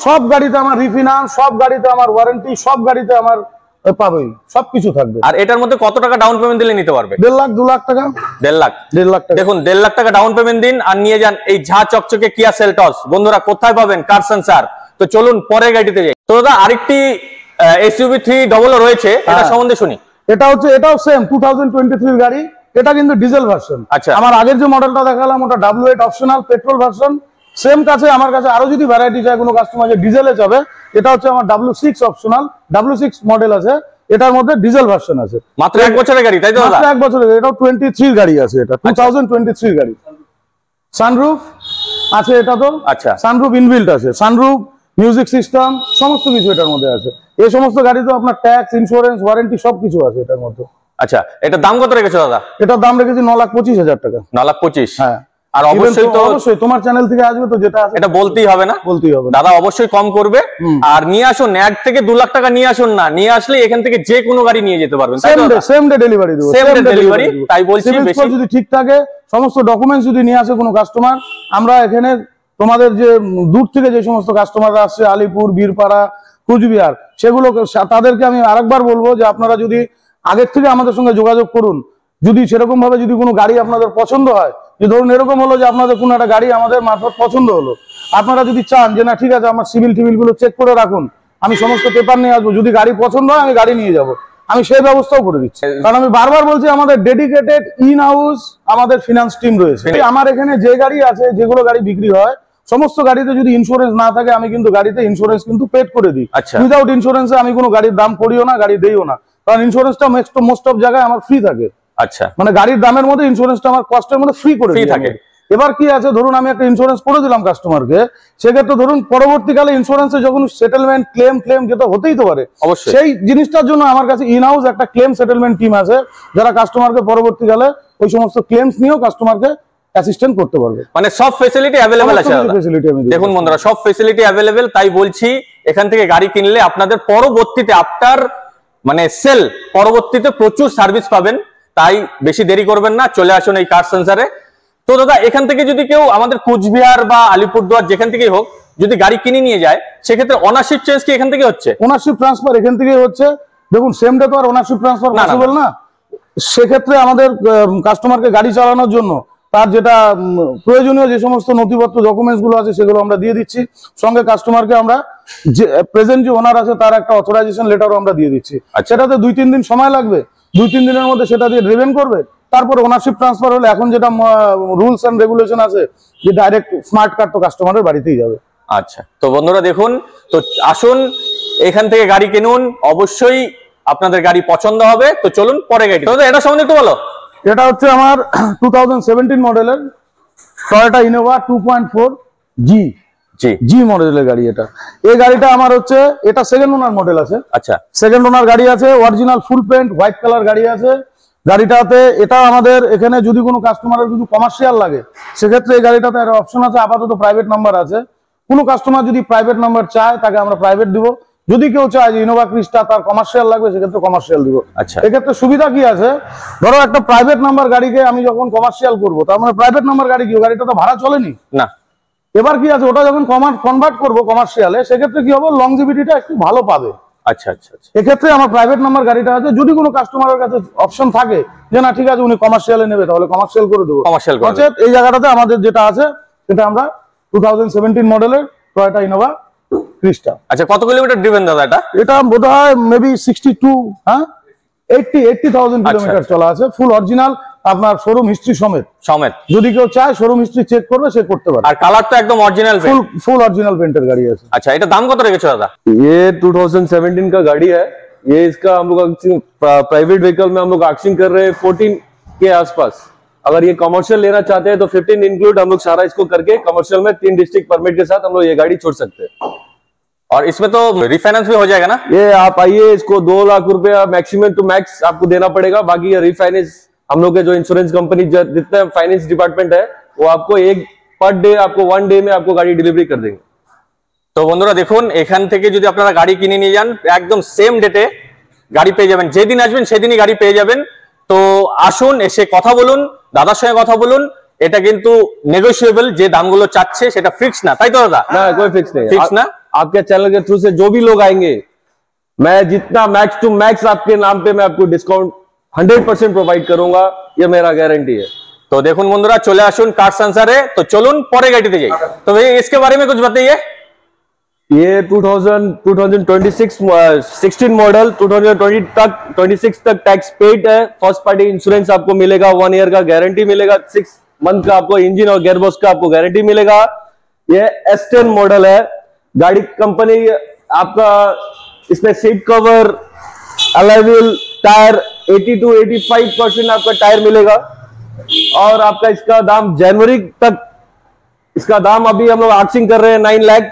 সব গাড়িতে আমার রিফিনান্স, সব গাড়িতে আমার ওয়ারেন্টি, সব গাড়িতে আমার পাবেই, সবকিছু থাকবে। আর এটার মধ্যে কত টাকা ডাউন পেমেন্ট দিলে নিতে পারবে? 1.5 লাখ 2 লাখ টাকা। 1.5 লাখ টাকা। দেখুন 1.5 লাখ টাকা ডাউন পেমেন্ট দিন আর নিয়ে যান এই ঝা চকচকে কিয়া সেলটস। বন্ধুরা কোথায় পাবেন? কার সেন্সার। তো চলুন পরের গাড়িতে যাই। তো দাদা আরেকটি এসইউভি 300 রয়েছে, এটা সম্বন্ধে শুনি। এটাও সেম 2023 গাড়ি, এটা কিন্তু ডিজেল ভার্সন। আচ্ছা, আমার আগের যে মডেলটা দেখালাম ওটা W8 optional petrol version. Same কাছে আমার কাছে আরো যদি ভ্যারাইটি চাই কোনো কাস্টমার যে ডিজেলে যাবে, এটা হচ্ছে আমার W6 অপশনাল, W6 মডেল আছে, এটার মধ্যে ডিজেল ভার্সন আছে। মাত্র 1 বছরের গাড়ি, তাই তো দাদা? মাত্র 1 বছরের, এটাও 23 গাড়ি আছে, এটা 2023 গাড়ি। সানরুফ আছে এটা তো। আচ্ছা, সানরুফ ইনবিল্ট আছে, সানরুফ, মিউজিক সিস্টেম, সমস্ত কিছু এটার মধ্যে আছে। এই সমস্ত গাড়ি তো আপনার ট্যাক্স, ইন্স্যুরেন্স, ওয়ারেন্টি সবকিছু আছে এটার মধ্যে। আচ্ছা, এটার দাম কত রেখেছো দাদা? এটার দাম রেখেছি 9,25,000 টাকা। 9,25,000। হ্যাঁ। আর অবশ্যই তোমার চ্যানেল থেকে আসবে তো, যেটা আছে এটা বলতেই হবে না, বলতেই হবে। দাদা অবশ্যই কম করবে। আর নিয়ে আসুন, 1 থেকে 2 লাখ টাকা নিয়ে আসুন না, নিয়ে আসলে এখান থেকে যে কোনো গাড়ি নিয়ে যেতে পারবেন। সেম ডে ডেলিভারি দেবো, সেম ডে ডেলিভারি। তাই বলছি বেশি যদি ঠিক থাকে, সমস্ত ডকুমেন্টস যদি নিয়ে আসে কোনো কাস্টমার, আমরা এখানে তোমাদের যে দূর থেকে যে সমস্ত কাস্টমাররা আসছে, আলিপুর, বীরপাড়া, কুচবিহার, সেগুলো তাদেরকে আমি আরেকবার বলবো যে আপনারা যদি আগের থেকে আমাদের সঙ্গে যোগাযোগ করুন। যদি সেরকম ভাবে যদি কোনো গাড়ি আপনাদের পছন্দ হয়, যে ধরুন এরকম হলো যে আপনাদের কোনো একটা গাড়ি আমাদের মারফত পছন্দ হলো, আপনারা যদি চান যে না ঠিক আছে আমার সিভিল টিভিল গুলো চেক করে রাখুন, আমি সমস্ত পেপার নিয়ে আসবো, যদি গাড়ি পছন্দ হয় আমি গাড়ি নিয়ে যাবো, আমি সেই ব্যবস্থাও করে দিচ্ছি। কারণ আমি বারবার বলছি আমাদের ডেডিকেটেড ইন হাউস আমাদের ফিনান্স টিম রয়েছে। আমার এখানে যে গাড়ি আছে, যেগুলো গাড়ি বিক্রি হয়, সমস্ত গাড়িতে যদি ইন্স্যুরেন্স না থাকে, আমি কিন্তু গাড়িতে ইন্স্যুরেন্স কিন্তু পেড করে দিই। উইদাউট ইন্স্যুরেন্সে আমি কোনো গাড়ির দাম করিও না, গাড়ি দেইও না, কারণ ইন্স্যুরেন্সটা মোস্ট অফ জায়গায় আমার ফ্রি থাকে। আচ্ছা, মানে গাড়ির দামের মধ্যে ইন্স্যুরেন্সটা আমার কস্টের মধ্যে ফ্রি করে থাকে। এবার কি আছে, ধরুন আমি একটা ইন্স্যুরেন্স করে দিলাম কাস্টমারকে, সেক্ষেত্রে ধরুন পরবর্তীকালে ইন্স্যুরেন্সে যখন সেটেলমেন্ট ক্লেম যেটা হতেই তো পারে, সেই জিনিসটার জন্য আমার কাছে ইন হাউস একটা ক্লেম সেটেলমেন্ট টিম আছে, যারা কাস্টমারকে পরবর্তীকালে ওই সমস্ত ক্লেমস নিয়েও কাস্টমারকে অ্যাসিস্ট্যান্ট করতে পারবে। মানে সব ফ্যাসিলিটি अवेलेबल আছে। দেখুন বন্ধুরা, সব ফ্যাসিলিটি अवेलेबल। তাই বলছি এখান থেকে গাড়ি কিনলে আপনাদের পরবর্তীতে আফটার মানে সেল পরবর্তীতে প্রচুর সার্ভিস পাবেন। তাই বেশি দেরি করবেন না, চলে আসুন এই কার সেন্সারে। তো দাদা এখান থেকে যদি কেউ আমাদের কুচবিহার বা আলিপুরদুয়ার যেখান থেকেই হোক যদি গাড়ি কিনে নিয়ে যায়, সেক্ষেত্রে ওনারশিপ চেঞ্জ কি এখান থেকে হচ্ছে? ওনারশিপ ট্রান্সফার এখান থেকেই হচ্ছে। দেখুন সেম ডে তো আর ওনারশিপ ট্রান্সফার পসিবল না। সেক্ষেত্রে আমাদের কাস্টমারকে গাড়ি চালানোর জন্য তার যেটা প্রয়োজনীয় যে সমস্ত নথিপত্র ডকুমেন্টস গুলো আছে সেগুলো আমরা দিয়ে দিচ্ছি। সঙ্গে কাস্টমারকে আমরা যে প্রেজেন্ট যে ওনার আছে তার একটা অথরাইজেশন লেটারও আমরা দিয়ে দিচ্ছি। সেটাতে 2-3 দিন সময় লাগবে, 2-3 দিনের মধ্যে সেটা দিয়ে ড্রিভেন করবে। তারপর ওনারশিপ ট্রান্সফার হলে এখন যেটা রুলস এন্ড রেগুলেশন আছে যে ডাইরেক্ট স্মার্ট কার্ড তো কাস্টমারের বাড়িতেই যাবে। আচ্ছা, তো বন্ধুরা দেখুন, তো আসুন এখান থেকে গাড়ি কিনুন, অবশ্যই আপনাদের গাড়ি পছন্দ হবে। তো চলুন পরে গাড়ি। তো এটা সম্বন্ধে একটু বলো। এটা হচ্ছে আমার 2017 মডেলের টয়োটা ইনোভা 2.4 জি মডেলের গাড়ি। এই গাড়িটা আমার হচ্ছে, এটা সেকেন্ড ওনার মডেল আছে। আচ্ছা, সেকেন্ড ওনার গাড়ি আছে, original full paint white colour গাড়ি আছে গাড়িটাতে। এটা আমাদের এখানে যদি কোনো কাস্টমারের কিছু কমার্শিয়াল লাগে, সেক্ষেত্রে এই গাড়িটাতে একটা অপশন আছে, আপাতত প্রাইভেট নাম্বার আছে। কোনো কাস্টমার যদি প্রাইভেট নাম্বার চায় তাকে আমরা প্রাইভেট দিব। যদি কেউ চায় যে ইনোভা ক্রিস্টা তার কমার্শিয়াল লাগবে, সেক্ষেত্রে কমার্শিয়াল দিব। আচ্ছা, এক্ষেত্রে সুবিধা কি আছে, ধরো একটা প্রাইভেট নাম্বার গাড়িকে আমি যখন কমার্শিয়াল করবো, তার মানে প্রাইভেট নাম্বার গাড়ি কি গাড়িটা তো ভাড়া চলেনি না। এবার কি আছে, ওটা যখন কনভার্ট করবো কমার্শিয়ালে, সেক্ষেত্রে কি হবে, লংজিভিটিটা একটু ভালো পাবে। আচ্ছা আচ্ছা, এক্ষেত্রে আমার প্রাইভেট নাম্বার গাড়িটা আছে। যদি কোনো কাস্টমারের কাছে অপশন থাকে যে না ঠিক আছে উনি কমার্শিয়ালে নেবে, তাহলে কমার্শিয়াল করে দেবো। এই জায়গাটাতে আমাদের যেটা আছে সেটা আমরা 2017 মডেলের টয়োটা ইনোভা ক্রিস্টা। আচ্ছা, কত কিলোমিটার ড্রিভেন দাদা? এটা বোধহয় মেবি 80,000 কিলোমিটার চলা আছে, ফুল অরিজিনাল আপনার শোরুম হিস্ট্রি সমেত। যদি কেউ চায় শোরুম হিস্ট্রি চেক করবে, সে করতে পারে। আর কালার তো একদম অরিজিনাল, ফুল অরিজিনাল পেন্টের গাড়ি আছে। আচ্ছা, এটা দাম কত রেখেছো দাদা? ये 2017 का गाड़ी है। ये इसका हम लोग प्राइवेट व्हीकल में हम लोग आक्सिंग कर रहे हैं 14 के आसपास। अगर ये कमर्शियल लेना चाहते हैं तो 15 इंक्लूड हम लोग सारा इसको करके कमर्शियल में 3 डिस्ट्रिक्ट परमिट के साथ हम लोग ये गाड़ी छोड़ सकते हैं। और इसमें तो रिफाइनेंस भी हो जाएगा ना? ये आप आइए, इसको 2 लाख रुपया मैक्सिमम टू मैक्स आपको देना पड़ेगा। बाकी ये रिफाइनेंस हम लोग के जो इंश्योरेंस कंपनी जितने फाइनेंस डिपार्टमेंट है वो आपको पर डे आपको 1 डे में आपको गाड़ी डिलीवरी कर देंगे। তো বন্ধুরা দেখুন, এখান থেকে যদি আপনারা গাড়ি কিনে নিয়ে যান, একদম সেম ডেটে গাড়ি পেয়ে যাবেন। যেদিন আসবেন সেদিনই গাড়ি পেয়ে যাবেন। তো আসুন এসে কথা বলুন, দাদার সঙ্গে কথা বলুন। এটা কিন্তু নেগোशिएबल, যে দামগুলো চাচ্ছে সেটা ফিক্স না, তাই তো দাদা? ना कोई फिक्स नहीं, फिक्स ना? आपके चैनल के थ्रू से जो भी लोग आएंगे, मैं जितना मैक्स टू मैक्स आपके नाम पे मैं आपको डिस्काउंट 100% प्रोवाइड करूंगा, ये मेरा गारंटी है। तो देखুন বন্ধুরা, চলে আসুন কার সেন্সারে। তো চলুন পরে গাড়িতে যাই। তো ভাই इसके बारे में कुछ बताइए। ये 2026 16 मॉडल 2020 तक 26 तक टैक्स पेड है। फर्स्ट पार्टी इंश्योरेंस आपको मिलेगा, 1 ईयर का गारंटी मिलेगा, 6 मंथ का आपको इंजन और गियरबॉक्स का आपको गारंटी मिलेगा। ये S10 मॉडल है। गाड़ी कंपनी आपका इसमें seat cover, alloy wheel, tyre 80 to 85% आपका टायर मिलेगा। और आपका इसका दाम जनवरी तक, इसका दाम अभी हम लोग आर्चिंग कर रहे हैं 9 लाख।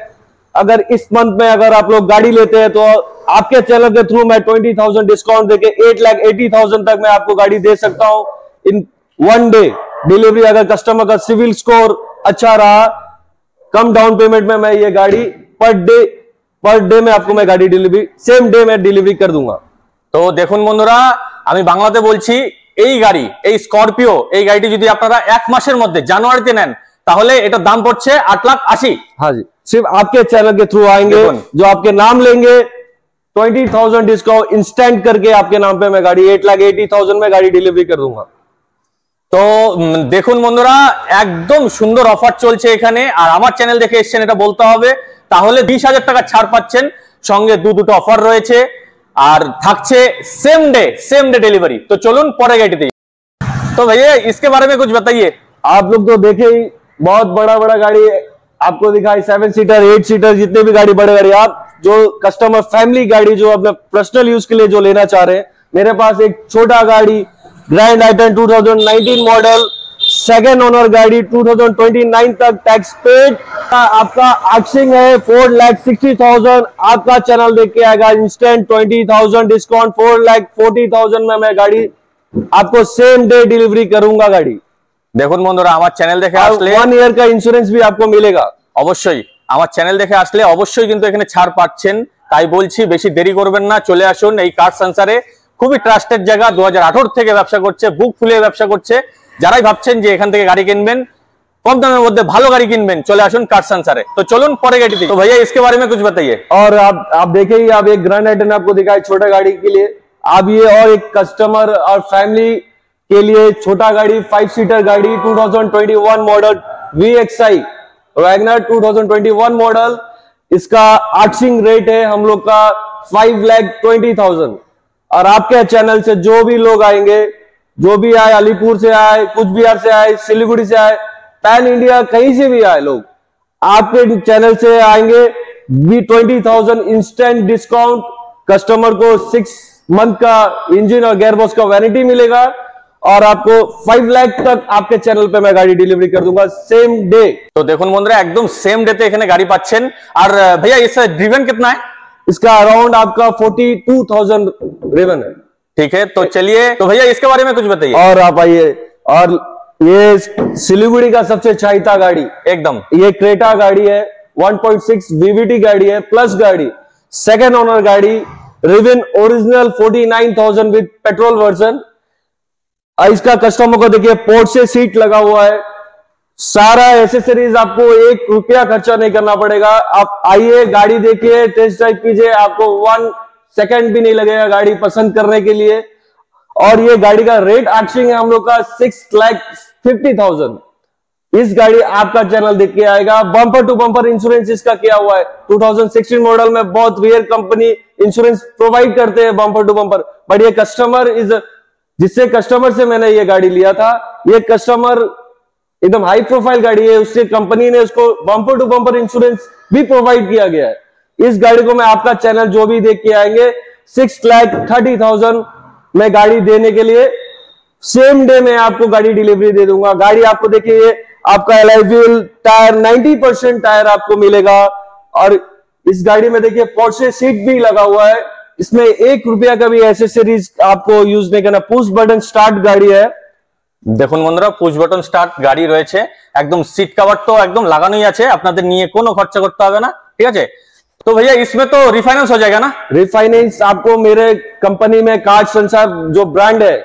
अगर इस मंथ में अगर आप लोग गाड़ी लेते हैं तो आपके चैनल के थ्रू मैं 20,000 डिस्काउंट देके 8,80,000 तक मैं आपको गाड़ी दे सकता हूं इन 1 डे डिलीवरी। अगर कस्टमर का सिविल स्कोर अच्छा रहा, कम डाउन पेमेंट में मैं ये गाड़ी पर डे में आपको मैं गाड़ी डिलीवरी सेम डे में डिलीवरी कर दूंगा। তো দেখুন বন্ধুরা, আমি বাংলাতে বলছি, এই গাড়ি, এই স্করপিও, এই গাড়িটি যদি আপনারা 1 মাসের মধ্যে জানুয়ারিতে নেন তাহলে এটার দাম পড়ছে 8,80,000। हाँ जी, सिर्फ आपके चैनल के थ्रू आएंगे, जो आपके नाम लेंगे 20,000 डिस्काउंट इंस्टेंट करके आपके नाम पे मैं गाड़ी 8,80,000 में गाड़ी डिलीवरी कर दूंगा। তো দেখুন বন্ধুরা, একদম সুন্দর অফার চলছে এখানে। আর আমার চ্যানেল দেখে এসেছেন এটা বলতে হবে, তাহলে 20,000 টাকা ছাড় পাচ্ছেন, সঙ্গে দুটো অফার রয়েছে আর থাকছে सेम डे डिलीवरी। तो চলুন পরে গাড়িতে। तो भैया इसके बारे में कुछ बताइए। आप लोग तो देखे ही, बहुत बड़ा गाड़ी आपको दिखाई, 7 सीटर 8 सीटर जितने भी गाड़ी, बड़े गाड़ी, आप जो कस्टमर फैमिली गाड़ी जो अपने पर्सनल यूज के लिए जो लेना चाह रहे हैं, मेरे पास एक छोटा गाड़ी ग्रैंड आइटन 2019 मॉडल सेकंड ओनर गाड़ी 2029 तक टैक्स पेड, आपका आर्चिंग है 4,60,000। आपका चैनल देख के आएगा इंस्टेंट 20,000 डिस्काउंट, 4,40,000 में मैं गाड़ी आपको सेम डे डिलीवरी करूंगा गाड़ी। দেখুন বন্ধুরা, আমার চ্যানেল দেখে আসলে 1 ईयर का इंश्योरेंस भी आपको मिलेगा। অবশ্যই আমার চ্যানেল দেখে আসলে অবশ্যই কিন্তু এখানে ছাড় পাচ্ছেন। তাই বলছি বেশি দেরি করবেন না, চলে আসুন এই কার সেন্সারে। খুবই ট্রাস্টেড জায়গা, 2018 থেকে ব্যবসা করছে, বুক ফুলিয়ে ব্যবসা করছে। যারাই ভাবছেন যে এখান থেকে গাড়ি কিনবেন, কম দামের মধ্যে ভালো গাড়ি কিনবেন, চলে আসুন কার সেন্সারে। তো চলুন পরে গাড়িতে। তো भैया इसके बारे में कुछ बताइए। और आप देखे ही, आप एक ग्रैंड आइटन आपको दिखाई छोटा गाड़ी के लिए, आप ये और एक कस्टमर और फैमिली के लिए छोटा गाड़ी 5 सीटर गाड़ी 2021 मॉडल VXI वैगनर 2021 मॉडल। इसका आर्चिंग रेट है हम लोग का 5,20,000। और आपके चैनल से जो भी लोग आएंगे, जो भी आए, अलीपुर से आए, कुछ बिहार से आए, सिलीगुड़ी से आए, पैन इंडिया कहीं से भी आए लोग, आपके चैनल से आएंगे, 20,000 इंस्टेंट डिस्काउंट। कस्टमर को 6 मंथ का इंजन और गियरबॉक्स का वारंटी मिलेगा और आपको 5 लाख तक आपके चैनल पे मैं गाड़ी डिलीवरी कर दूंगा सेम डे। तो দেখুন বন্ধুরা, একদম সেম ডেতে এখানে গাড়ি পাচ্ছেন। আর भैया इसका ड्रिवन कितना है? इसका अराउंड आपका 42,000 रेवन है। ठीक है, तो चलिए। तो भैया इसके बारे में कुछ बताइए। और आप आइए, और ये सिलीगुड़ी का सबसे चाहता गाड़ी, एकदम ये क्रेटा गाड़ी है, 1.6 VVT गाड़ी है, प्लस गाड़ी, सेकंड ओनर गाड़ी, रिविन ओरिजिनल 49,000 विद पेट्रोल वर्जन। इसका कस्टमर को देखिए, पोर्ट से सीट लगा हुआ है, सारा एसेसरीज, आपको 1 रुपया खर्चा नहीं करना पड़ेगा। आप आइए, गाड़ी देखिए, टेस्ट ड्राइव कीजिए, आपको 1 सेकंड भी नहीं लगेगा गाड़ी पसंद करने के लिए। और ये गाड़ी का रेट आर्चिंग है हम लोग का 6,50,000। इस गाड़ी आपका चैनल देख के आएगा, बम्पर टू बम्पर इंश्योरेंस इसका किया हुआ है। 2016 मॉडल में बहुत रेयर कंपनी इंश्योरेंस प्रोवाइड करते हैं बम्पर टू बम्पर, बट ये कस्टमर जिससे कस्टमर से मैंने ये गाड़ी लिया था, ये कस्टमर एकदम हाई प्रोफाइल गाड़ी है, उससे कंपनी ने उसको बम्पर टू बम्पर इंश्योरेंस भी प्रोवाइड किया गया है। इस गाड़ी को मैं आपका चैनल जो भी देख के आएंगे 6,30,000 में गाड़ी देने के लिए सेम डे में आपको गाड़ी डिलीवरी दे दूंगा। गाड़ी आपको देखिए, आपका अलॉय व्हील, टायर 90% टायर आपको मिलेगा। और इस गाड़ी में देखिए पोर्शे सीट भी लगा हुआ है, इसमें 1 रुपया का भी एसेसरीज आपको यूज नहीं करना। पुश बटन स्टार्ट गाड़ी है। দেখুন বন্ধুরা, পুশ বাটন স্টার্ট গাড়ি রয়েছে, একদম সিট কভার তো একদম লাগানোই আছে, আপনাদের নিয়ে কোনো খরচা করতে হবে না। ঠিক আছে, तो भैया इसमें तो रिफाइनेंस हो जाएगा ना? रिफाइनेंस आपको मेरे कंपनी में कार्ड संसार जो ब्रांड है,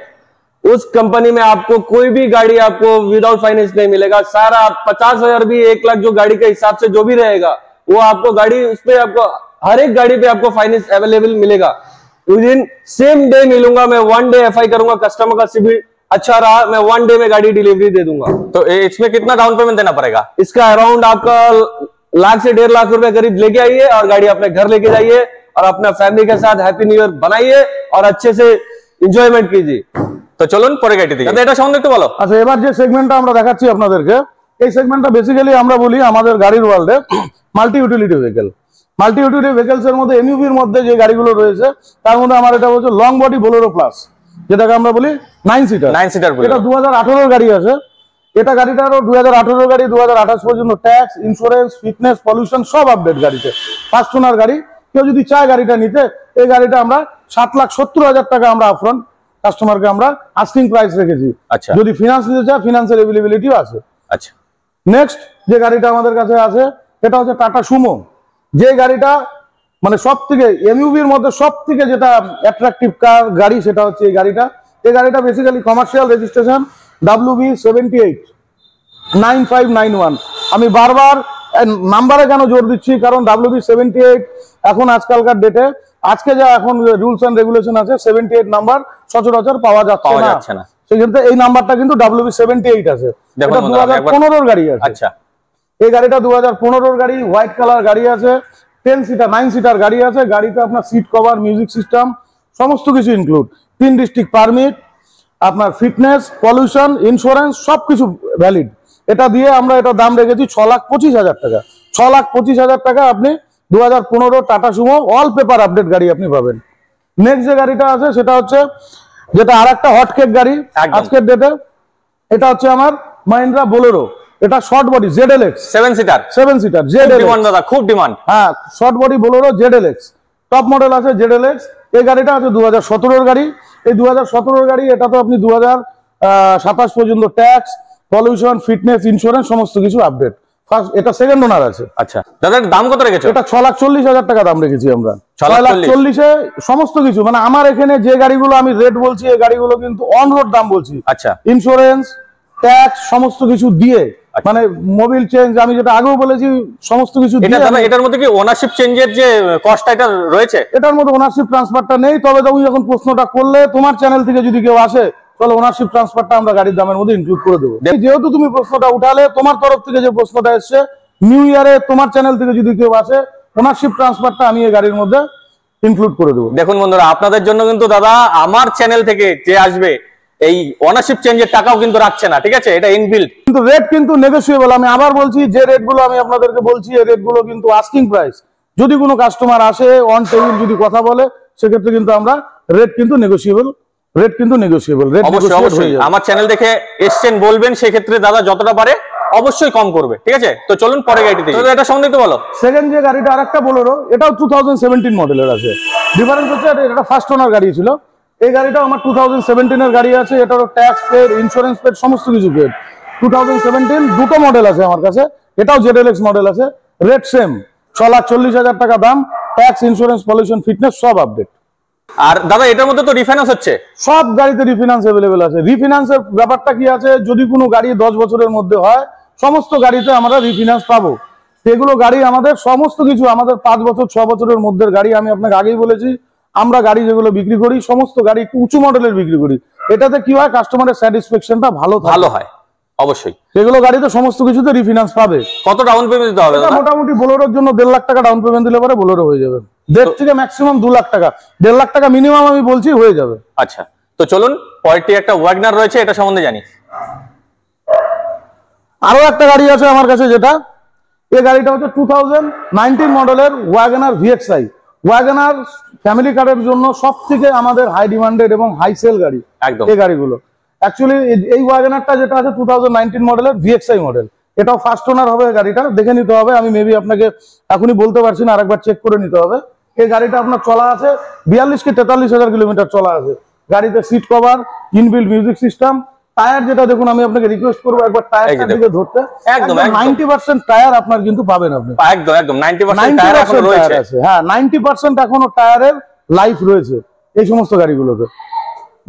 उस कंपनी में आपको कोई भी गाड़ी आपको विदाउट फाइनेंस नहीं मिलेगा। सारा 50,000 भी 1 लाख जो गाड़ी के हिसाब से जो भी रहेगा वो आपको गाड़ी उस पे आपको हर एक गाड़ी पे आपको फाइनेंस अवेलेबल मिलेगा। विद इन सेम डे मिलूंगा मैं, 1 डे एफआई करूंगा, कस्टमर का सिविल अच्छा रहा मैं 1 डे में गाड़ी डिलीवरी दे दूंगा। तो इसमें कितना डाउन पेमेंट देना पड़ेगा? इसका अराउंड आपका 1 लाख से 1.5 लाख रुपए करीब लेके आइए और गाड़ी अपने घर लेके जाइए और अपना फैमिली के साथ हैप्पी न्यू ईयर बनाइए और अच्छे से एंजॉयमेंट कीजिए। তো চলুন পরে গাড়িটি দেখি। এটা সম্বন্ধে একটু বলো। আচ্ছা, এবার যে সেগমেন্টটা আমরা দেখাচ্ছি আপনাদেরকে, এই সেগমেন্টটা বেসিক্যালি আমরা বলি আমাদের গাড়ির ওয়ার্ল্ডে multi utility vehicle. Multi utility vehicles এর মধ্যে এমইউভির মধ্যে যে গাড়িগুলো রয়েছে তার মধ্যে আমার এটা হচ্ছে লং বডি বোলেরো প্লাস, যেটাকে আমরা বলি 9 সিটার। এটা 2018 গাড়ি আছে। এটা গাড়িটারও 2018 গাড়ি, 2028 পর্যন্ত ট্যাক্স, ইন্স্যুরেন্স, ফিটনেস, পলিউশন সব আপডেট গাড়িতে। ফার্স্ট ওনার গাড়ি। কেউ যদি চায় গাড়িটা নিতে, এই গাড়িটা আমরা 7,70,000 টাকা আমরা আপফ্রন্ট কাস্টমারকে আমরা আস্কিং প্রাইস রেখেছি। আচ্ছা, যদি ফিনান্স নিতে চায় ফিনান্সের অ্যাভেলেবিলিটিও আছে। আচ্ছা, নেক্সট যে গাড়িটা আমাদের কাছে আছে এটা হচ্ছে টাটা সুমো। যে গাড়িটা মানে সব থেকে এমইউভির মধ্যে সব থেকে যেটা অ্যাট্রাকটিভ কার গাড়ি সেটা হচ্ছে এই গাড়িটা। এই গাড়িটা বেসিক্যালি কমার্শিয়াল রেজিস্ট্রেশন WB789591। আমি বারবার নাম্বারে কেন জোর দিচ্ছি, কারণ WB78 এখন আজকালকার ডেটে আজকে যা এখন রুলস এন্ড রেগুলেশন আছে 78 নাম্বার সচরাচর পাওয়া যাচ্ছে না। সেক্ষেত্রে এই নাম্বারটা কিন্তু WB78 আছে। এটা 2015 গাড়ি আছে। আচ্ছা, এই গাড়িটা 2015 গাড়ি, হোয়াইট কালার গাড়ি আছে, 10 সিটার 9 সিটার গাড়ি আছে। গাড়িতে আপনার সিট কভার, মিউজিক সিস্টেম সমস্ত কিছু ইনক্লুড, 3 ডিস্ট্রিক্ট পারমিট, আপনার ফিটনেস, পলিউশন, ইন্স্যুরেন্স সবকিছু ভ্যালিড। এটা দিয়ে আমরা এটা দাম রেখেছি 6,25,000 টাকা। 6,25,000 টাকা আপনি 2015 tata Sumo all paper update গাড়ি আপনি পাবেন। নেক্সট যে গাড়িটা আছে সেটা হচ্ছে যেটা আর একটা হটকেক গাড়ি আজকের ডেটে, এটা হচ্ছে আমার মাহিন্দ্রা বোলেরো। এটা short body ZLX 7 seater ZLX দাদা খুব ডিমান্ড। হ্যাঁ, short body Bolero ZLX top model আছে ZLX। এই গাড়িটা আছে 2017 গাড়ি। এই 2017 গাড়ি, এটা তো আপনি 2027 পর্যন্ত ট্যাক্স, পলিউশন, ফিটনেস, ইন্স্যুরেন্স সমস্ত কিছু আপডেট। ফার্স্ট এটা সেকেন্ড ওনার আছে। আচ্ছা দাদা, দাম কত রেখেছো? এটা 6,40,000 টাকা দাম রেখেছি আমরা। 6,40,000 সমস্ত কিছু মানে আমার এখানে যে গাড়িগুলো আমি রেট বলছি এই গাড়িগুলো কিন্তু অন রোড দাম বলছি। আচ্ছা, ইন্স্যুরেন্স, ট্যাক্স সমস্ত কিছু দিয়ে, মানে মোবিল চেঞ্জ আমি যেটা আগেও বলেছি সমস্ত কিছু দিয়ে। এটার মধ্যে কি ওনারশিপ চেঞ্জের যে কস্ট এটা রয়েছে? এটার মধ্যে ওনারশিপ ট্রান্সফারটা নেই। তবে তুমি যখন প্রশ্নটা করলে তোমার চ্যানেল থেকে যদি কেউ আসে তাহলে ওনারশিপ ট্রান্সফারটা আমরা গাড়ির দামের মধ্যে ইনক্লুড করে দেবো। যেহেতু তুমি প্রশ্নটা উঠালে, তোমার তরফ থেকে যে প্রশ্নটা এসছে নিউ ইয়ারে তোমার চ্যানেল থেকে যদি কেউ আসে ওনারশিপ ট্রান্সফারটা আমি এই গাড়ির মধ্যে ইনক্লুড করে দেবো। দেখুন বন্ধুরা, আপনাদের জন্য কিন্তু দাদা আমার চ্যানেল থেকে যে আসবে এই ওনারশিপ চেঞ্জের টাকাও কিন্তু রাখছে না, ঠিক আছে? এটা ইনবিল্ট, কিন্তু রেট কিন্তু নেগোশিয়েবল। আমি আবার বলছি, যে রেটগুলো আমি আপনাদেরকে বলছি এই রেটগুলো কিন্তু আস্কিং প্রাইস। যদি কোনো কাস্টমার আসে অন টেবিল যদি কথা বলে সেক্ষেত্রে কিন্তু আমরা রেট কিন্তু নেগোশিয়েবল। রেট অবশ্যই আমার চ্যানেল দেখে এসছেন বলবেন, সেক্ষেত্রে দাদা যতটা পারে অবশ্যই কম করবে, ঠিক আছে? তো চলুন পরে গাড়িতে দেখি। এটা সম্বন্ধে একটু বলো। সেকেন্ড যে গাড়িটা আরেকটা বোলেরো, এটাও 2017 মডেলের আছে। ডিফারেন্স হচ্ছে এটা ফার্স্ট ওনার গাড়ি ছিল। এই গাড়িটাও আমার 2017 এর গাড়ি আছে। এটারও ট্যাক্স পেড, ইন্স্যুরেন্স পেড সমস্ত কিছু পেড। 2017 দুটো মডেল আছে আমার কাছে। এটাও ZLX মডেল আছে। রেট সেম, 6,40,000 টাকা দাম। ট্যাক্স, ইন্স্যুরেন্স, পলিউশন, ফিটনেস সব আপডেট। আর দাদা এটার মধ্যে তো রিফাইন্যান্স হচ্ছে? সব গাড়িতে রিফিনান্স अवेलेबल আছে। রিফিনান্সের ব্যাপারটা কি আছে, যদি কোনো গাড়ি 10 বছরের মধ্যে হয় সমস্ত গাড়িতে আমরা রিফিনান্স পাবো। সেগুলো গাড়ি আমাদের সমস্ত কিছু আমাদের 5 বছর 6 বছরের মধ্যে গাড়ি। আমি আপনাকে আগেই বলেছি আমরা গাড়ি যেগুলো বিক্রি করি সমস্ত গাড়ি একটু উঁচু মডেলের বিক্রি করি। এটাতে কি হয়, কাস্টমারের স্যাটিসফ্যাকশনটা ভালো হয়। অবশ্যই সেগুলো গাড়িতে সমস্ত কিছুতে রিফিনান্স পাবে। কত ডাউন পেমেন্ট দিতে হবে? মোটামুটি বোলেরোর জন্য 1.5 লাখ টাকা ডাউন পেমেন্ট দিলে পরে বোলেরো হয়ে যাবে। 1.5 থেকে ম্যাক্সিমাম 2 লাখ টাকা, 1.5 লাখ টাকা মিনিমাম আমি বলছি হয়ে যাবে। আচ্ছা, তো চলুন পরেরটি একটা ওয়াগনার রয়েছে, এটা সম্বন্ধে জানি। আরো একটা গাড়ি আছে আমার কাছে, যেটা এই গাড়িটা হচ্ছে 2019 মডেলের ওয়াগনার VXI। ওয়াগনার ফ্যামিলি কারের জন্য সব থেকে আমাদের হাই ডিমান্ডেড এবং হাই সেল গাড়ি এই গাড়িগুলো। অ্যাকচুয়ালি এই ওয়াগনারটা যেটা আছে 2019 মডেলের VXI মডেল, এটাও ফার্স্ট ওনার হবে। গাড়িটা দেখে নিতে হবে, আমি মেবি আপনাকে এখনই বলতে পারছি না, আরেকবার চেক করে নিতে হবে। এই গাড়িটা আপনার চলা আছে 42 কি 43,000 কিলোমিটার চলা আছে। গাড়িতে seat cover, inbuilt music system, tyre যেটা দেখুন আমি আপনাকে রিকোয়েস্ট করবো একবার টায়ারটার দিকে ধরতে। একদম 90% টায়ার আপনার কিন্তু পাবেন আপনি। একদম 90% টায়ার এখনো রয়েছে। হ্যাঁ, 90% এখনো টায়ারের লাইফ রয়েছে এই সমস্ত গাড়িগুলোতে।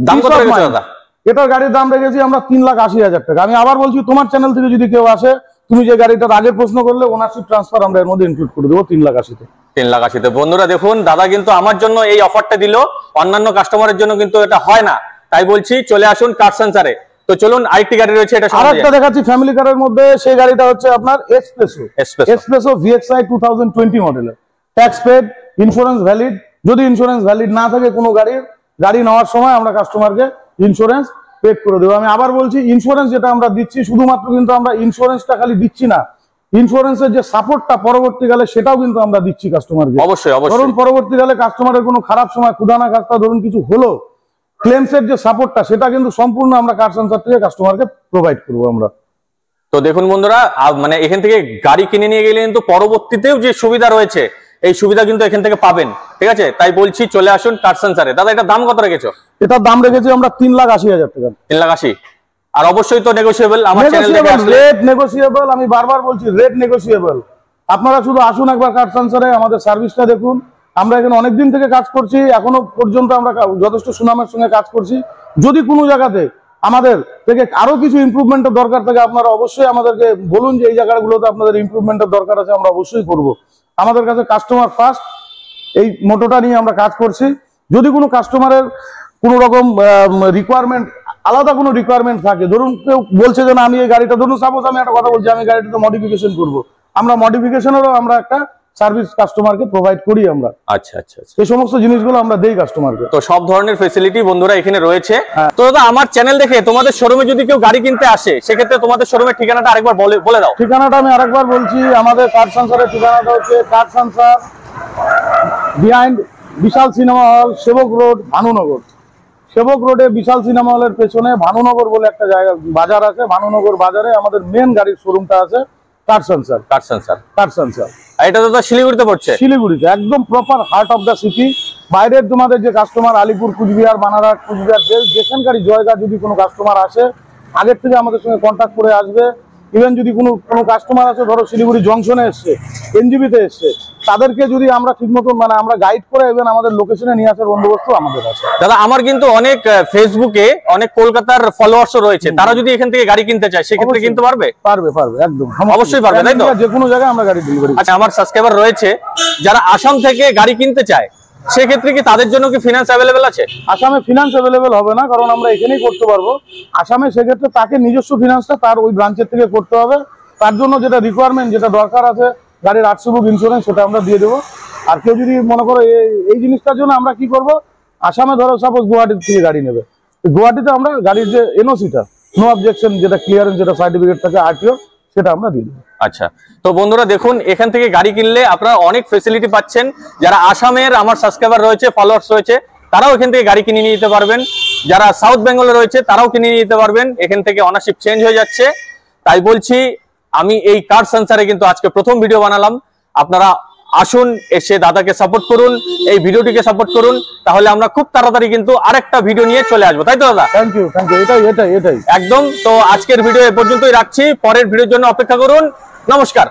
দাম কত রেখেছো দাদা? এটার গাড়ির দাম রেখেছি আমরা 3,80,000 টাকা। আমি আবার বলছি, তোমার চ্যানেল থেকে যদি কেউ আসে, তুমি যে গাড়িটার আগের প্রশ্ন করলে, ওনারশিপ ট্রান্সফার আমরা এর মধ্যে ইনক্লুড করে দেবো 3,80,000-তে। 3,80,000-তে। বন্ধুরা দেখুন, দাদা কিন্তু আমার জন্য এই অফারটা দিল, অন্যান্য কাস্টমারের জন্য কিন্তু এটা হয় না। তাই বলছি চলে আসুন কার সেন্সারে। তো চলুন, আরেকটি গাড়ি রয়েছে, এটা আরেকটা দেখাচ্ছি ফ্যামিলি কারের মধ্যে। সেই গাড়িটা হচ্ছে আপনার এক্সপ্রেসো VXI 2020 মডেলের, ট্যাক্স পেড, ইন্স্যুরেন্স ভ্যালিড। যদি ইন্স্যুরেন্স ভ্যালিড না থাকে কোনো গাড়ি নেওয়ার সময় আমরা কাস্টমারকে ইন্স্যুরেন্স পেড করে দেবো। আমি আবার বলছি, ইন্স্যুরেন্স যেটা আমরা দিচ্ছি, শুধুমাত্র কিন্তু আমরা ইন্স্যুরেন্সটা খালি দিচ্ছি না, ইন্স্যুরেন্সের যে সাপোর্টটা পরবর্তীকালে সেটাও কিন্তু আমরা দিচ্ছি কাস্টমারকে। অবশ্যই ধরুন পরবর্তীকালে কাস্টমারের কোনো খারাপ সময়, ক্ষুধানা খাস্তা ধরুন কিছু হলো, ক্লেমসের যে সাপোর্টটা সেটা কিন্তু সম্পূর্ণ আমরা কার সেন্সার থেকে কাস্টমারকে প্রোভাইড করবো আমরা। তো দেখুন বন্ধুরা, মানে এখান থেকে গাড়ি কিনে নিয়ে গেলে কিন্তু পরবর্তীতেও যে সুবিধা রয়েছে, এই সুবিধা কিন্তু এখান থেকে পাবেন। ঠিক আছে, তাই বলছি চলে আসুন কার সেন্সারে। দাদা এটার দাম কত রেখেছো? এটার দাম রেখেছি আমরা 3,80,000 টাকা। 3,80,000। আর অবশ্যই তো নেগোশিয়েবল, আমার চ্যানেল থেকে আসলে রেট নেগোশিয়েবল। আমি বারবার বলছি, রেট নেগোশিয়েবল। আপনারা শুধু আসুন একবার কার সেন্সারে, আমাদের সার্ভিসটা দেখুন। আমরা এখানে অনেকদিন থেকে কাজ করছি, এখনো পর্যন্ত আমরা যথেষ্ট সুনামের সঙ্গে কাজ করছি। যদি কোনো জায়গাতে আমাদের থেকে আরো কিছু ইমপ্রুভমেন্টের দরকার থাকে, আপনারা অবশ্যই আমাদেরকে বলুন যে এই জায়গাগুলোতে আপনাদের ইমপ্রুভমেন্টের দরকার আছে, আমরা অবশ্যই করব। আমাদের কাছে কাস্টমার ফার্স্ট এই মোটোটা নিয়ে আমরা কাজ করছি। যদি কোনো কাস্টমারের কোনো রকম রিকোয়ারমেন্ট, আলাদা কোনো রিকোয়ারমেন্ট থাকে, ধরুন কেউ বলছে যে না আমি এই গাড়িটা, ধরুন সাপোজ আমি একটা কথা বলছি, আমি গাড়িটাতে মডিফিকেশন করবো, আমরা মডিফিকেশনেরও আমরা একটা সার্ভিস কাস্টমারকে প্রোভাইড করি আমরা। আচ্ছা আচ্ছা, এই সমস্ত জিনিসগুলো আমরা দেই কাস্টমারকে। তো সব ধরনের ফেসিলিটি বন্ধুরা এখানে রয়েছে। তো দাদা আমার চ্যানেল দেখে তোমাদের শোরুমে যদি কেউ গাড়ি কিনতে আসে, সেক্ষেত্রে তোমাদের শোরুমের ঠিকানাটা আরেকবার বলে দাও। ঠিকানাটা আমি আরেকবার বলছি, আমাদের কার সেন্সারের ঠিকানাটা হচ্ছে কার সেন্সার বিহাইন্ড বিশাল সিনেমা হল, সেবক রোড, ভানুনগর। সেবক রোডে বিশাল সিনেমা হলের পেছনে ভানুনগর বলে একটা জায়গা, বাজার আছে। ভানুনগর বাজারে আমাদের মেন গাড়ির শোরুমটা আছে কার সেন্সার। এটা তো শিলিগুড়িতে পড়ছে। শিলিগুড়িতে একদম proper heart of the city. বাইরের তোমাদের যে কাস্টমার আলিপুর, কুচবিহার, বানারহাট, কুচবিহার, যেখানকারই জায়গা যদি কোনো কাস্টমার আসে, আগের থেকে আমাদের সঙ্গে কন্ট্যাক্ট করে আসবে। ইভেন যদি কোনো কাস্টমার আছে, ধরো শিলিগুড়ি জংশনে এসছে, এনজিবিতে এসছে, তাদেরকে যদি আমরা ঠিক মতো মানে আমরা গাইড করে ইভেন আমাদের লোকেশনে নিয়ে আসার বন্দোবস্ত আমাদের আছে। দাদা আমার কিন্তু অনেক ফেসবুকে অনেক কলকাতার ফলোয়ার্স রয়েছে, তারা যদি এখান থেকে গাড়ি কিনতে চায় সেক্ষেত্রে কিনতে পারবে? পারবে একদম অবশ্যই পারবে, তাই তো? যে কোনো জায়গায় আমরা গাড়ি ডেলিভারি। আচ্ছা, আমার সাবস্ক্রাইবার রয়েছে যারা আসাম থেকে গাড়ি কিনতে চায়, সেক্ষেত্রে কি তাদের জন্য কি ফিনান্স অ্যাভেলেবেল আছে? আসামে ফিনান্স অ্যাভেলেবেল হবে না, কারণ আমরা এখানেই করতে পারবো। আসামে সেক্ষেত্রে তাকে নিজস্ব ফিনান্সটা তার ওই ব্রাঞ্চের থেকে করতে হবে। তার জন্য যেটা রিকোয়ারমেন্ট, যেটা দরকার আছে, গাড়ির আরসি বুক, ইন্স্যুরেন্স, সেটা আমরা দিয়ে দেবো। আর কেউ যদি মনে করো এই জিনিসটার জন্য আমরা কি করব, আসামে ধরো সাপোজ গুয়াহাটি থেকে গাড়ি নেবে, গুয়াহাটিতে আমরা গাড়ির যে এনওসিটা, নো অবজেকশন, যেটা ক্লিয়ারেন্স, যেটা সার্টিফিকেট থাকে আরটিও, সেটা আমরা দিয়ে দেবো। আচ্ছা, তো বন্ধুরা দেখুন, এখান থেকে গাড়ি কিনলে আপনারা অনেক ফেসিলিটি পাচ্ছেন। যারা আসামের আমার সাবস্ক্রাইবার রয়েছে, ফলোয়ার্স রয়েছে, তারাও এখান থেকে গাড়ি কিনে নিয়ে যেতে পারবেন। যারা সাউথ বেঙ্গলে রয়েছে তারাও কিনে নিয়ে যেতে পারবেন। এখান থেকে অনারশিপ চেঞ্জ হয়ে যাচ্ছে। তাই বলছি, আমি এই কার সেন্সারে কিন্তু আজকে প্রথম ভিডিও বানালাম। আপনারা আসুন, এসে দাদাকে সাপোর্ট করুন, এই ভিডিওটিকে সাপোর্ট করুন, তাহলে আমরা খুব তাড়াতাড়ি কিন্তু আরেকটা ভিডিও নিয়ে চলে আসবো, তাই তো দাদা? Thank you. এটাই একদম। তো আজকের ভিডিও এ পর্যন্তই রাখছি, পরের ভিডিওর জন্য অপেক্ষা করুন। নমস্কার।